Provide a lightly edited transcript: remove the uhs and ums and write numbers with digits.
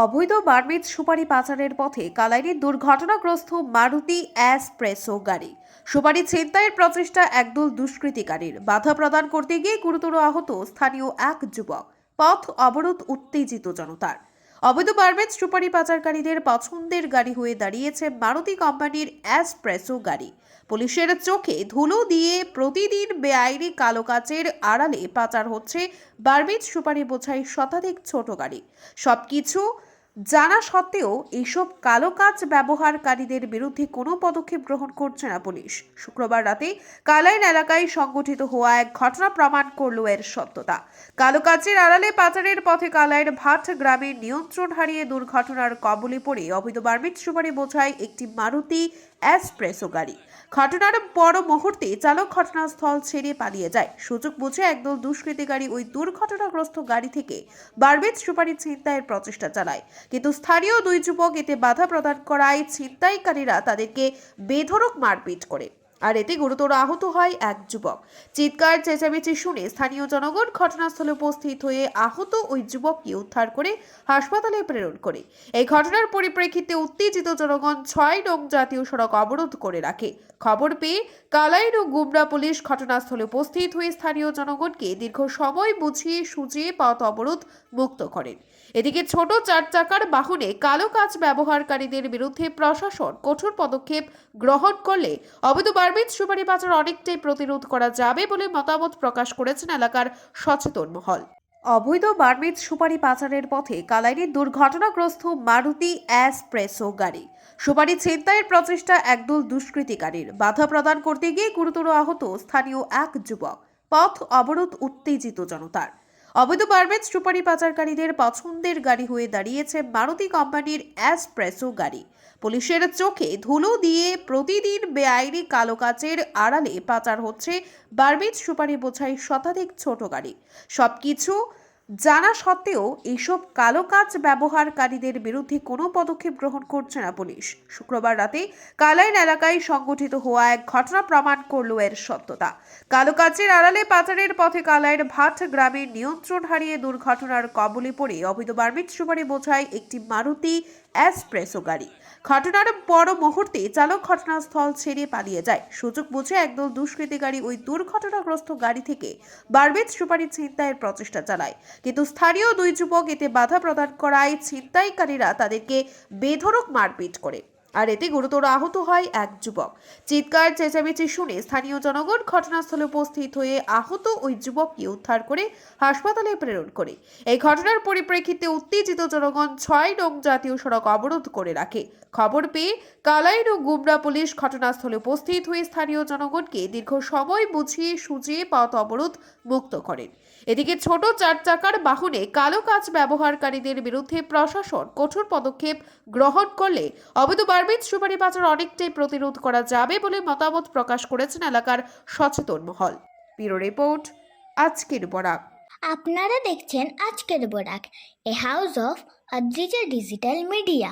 অবৈধ বার্মিজ সুপারি পাচারের পথে কালাইনের দুর্ঘটনাগ্রস্ত মারুতি এসপ্রেসো গাড়ি। সুপারি ছিনতাইয়ের প্রচেষ্টা একদল দুষ্কৃতিকারীর, বাধা প্রদান করতে গিয়ে গুরুতর আহত স্থানীয় এক যুবক। পথ অবরোধ উত্তেজিত জনতার। অবৈধ বার্মিজ সুপারি পাচারকারীদের পছন্দের গাড়ি হয়ে দাঁড়িয়েছে মারুতি কোম্পানির এসপ্রেসো গাড়ি। পুলিশের চোখে ধুলো দিয়ে প্রতিদিন বেআইনি কালো কাচের আড়ালে পাচার হচ্ছে বার্মিজ সুপারি বোঝাই শতাধিক ছোট গাড়ি। সবকিছু জানা সত্ত্বেও এইসব কালো কাজ ব্যবহারকারীদের বিরুদ্ধে কোনো পদক্ষেপ গ্রহণ করছে না পুলিশ। শুক্রবার রাতে কালাইন এলাকায় সংঘটিত হওয়া এক ঘটনা প্রমাণ করল এর সত্যতা। কালো কাজের আড়ালে পাচারের পথে কালাইন ভাট গ্রামের নিয়ন্ত্রণ হারিয়ে দুর্ঘটনার কবলে পড়ে অবৈধ বার্মিজ সুপারি বোঝাই একটি মারুতি এসপ্রেসো গাড়ি। ঘটনার পর মুহূর্তে চালক ঘটনাস্থল ছেড়ে পালিয়ে যায়। সুযোগ বুঝে একদল দুষ্কৃতিকারী ওই দুর্ঘটনাগ্রস্ত গাড়ি থেকে বার্মিজ সুপারি ছিনতাইয়ের প্রচেষ্টা চালায়, কিন্তু স্থানীয় দুই যুবক এতে বাধা প্রদান করায় ছিনতাইকারীরা তাদেরকে বেধড়ক মারপিট করে, আর এতে গুরুতর আহত হয় এক যুবক। চিৎকার চেঁচামেচি শুনে স্থানীয় জনগণ ঘটনাস্থলে উপস্থিত হয়ে আহত ওই যুবককে উদ্ধার করে হাসপাতালে প্রেরণ করে। এই ঘটনার পরিপ্রেক্ষিতে উত্তেজিত জনগণ ৬ নং জাতীয় সড়ক অবরোধ করে রাখে। খবর পেয়ে কালাইন ও গুমরা পুলিশ ঘটনাস্থলে উপস্থিত হয়ে স্থানীয় জনগণকে দীর্ঘ সময় বুঝিয়ে সুঝিয়ে পথ অবরোধ মুক্ত করেন। এদিকে ছোট ৪ চাকার বাহনে কালো কাজ ব্যবহারকারীদের বিরুদ্ধে প্রশাসন কঠোর পদক্ষেপ গ্রহণ করলে অবৈধ বার্মিজ সুপারি পাচার অনেকটাই প্রতিরোধ করা যাবে বলে মতামত প্রকাশ করেছেন এলাকার সচেতন মহল। অবৈধ বার্মিজ সুপারি পাচারের পথে কালাইনের দুর্ঘটনাগ্রস্ত মারুতি এসপ্রেসো গাড়ি। সুপারি ছিনতাইয়ের প্রচেষ্টা একদল দুষ্কৃতিকারীর, বাধা প্রদান করতে গিয়ে গুরুতর আহত স্থানীয় এক যুবক। পথ অবরোধ উত্তেজিত জনতার। অবৈধ বার্মিজ সুপারি পাচারকারীদের পছন্দের গাড়ি হয়ে দাঁড়িয়েছে মারুতি কোম্পানির এসপ্রেসো গাড়ি। পুলিশের চোখে ধুলো দিয়ে প্রতিদিন বেআইনি কালো কাচের আড়ালে পাচার হচ্ছে বার্মিজ সুপারি বোঝাই শতাধিক ছোট গাড়ি। সবকিছু জানা সত্ত্বেও এইসব কালো কাজ ব্যবহারকারীদের বিরুদ্ধে কোনো পদক্ষেপ গ্রহণ করছে না পুলিশ। শুক্রবার রাতে কালাইন এলাকায় সংঘটিত হওয়া এক ঘটনা প্রমাণ করল এর সত্যতা। কালো কাজের আড়ালে পাচারের পথে কালাইন ভাট গ্রামের নিয়ন্ত্রণ হারিয়ে দুর্ঘটনার কবলে পড়ে অবৈধ বার্মিজ সুপারি বোঝাই একটি মারুতি এসপ্রেসো গাড়ি। ঘটনার পর মুহূর্তে চালক ঘটনাস্থল ছেড়ে পালিয়ে যায়। সুযোগ বুঝে একদল দুষ্কৃতিকারী ওই দুর্ঘটনাগ্রস্ত গাড়ি থেকে বার্মিজ সুপারি ছিনতাইয়ের প্রচেষ্টা চালায়, কিন্তু স্থানীয় দুই যুবক এতে বাধা প্রদান করায় ছিনতাইকারীরা তাদেরকে বেধড়ক মারপিট করে, আর এতে গুরুতর আহত হয় এক যুবক। চিৎকার চেঁচামেচি শুনে স্থানীয় জনগণ ঘটনাস্থলে উপস্থিত হয়ে আহত ওই যুবককে উদ্ধার করে হাসপাতালে প্রেরণ করে। এই ঘটনার পরিপ্রেক্ষিতে উত্তেজিত জনগণ ৬ নং জাতীয় সড়ক অবরোধ করে রাখে। খবর পেয়ে কালাইন ও গুমরা পুলিশ ঘটনাস্থলে উপস্থিত হয়ে স্থানীয় জনগণকে দীর্ঘ সময় বুঝিয়ে সুঝিয়ে পথ অবরোধ মুক্ত করেন। এদিকে ছোট ৪ চাকার বাহনে কালো কাজ ব্যবহারকারীদের বিরুদ্ধে প্রশাসন কঠোর পদক্ষেপ গ্রহণ করলে অবৈধ বার্মিজ সুপারি পাচার অনেকটাই প্রতিরোধ করা যাবে বলে মতামত প্রকাশ করেছেন এলাকার সচেতন মহল। ব্যুরো রিপোর্ট, আজকের বরাক। আপনারা দেখছেন আজকের Barak, a house of Adrija digital media.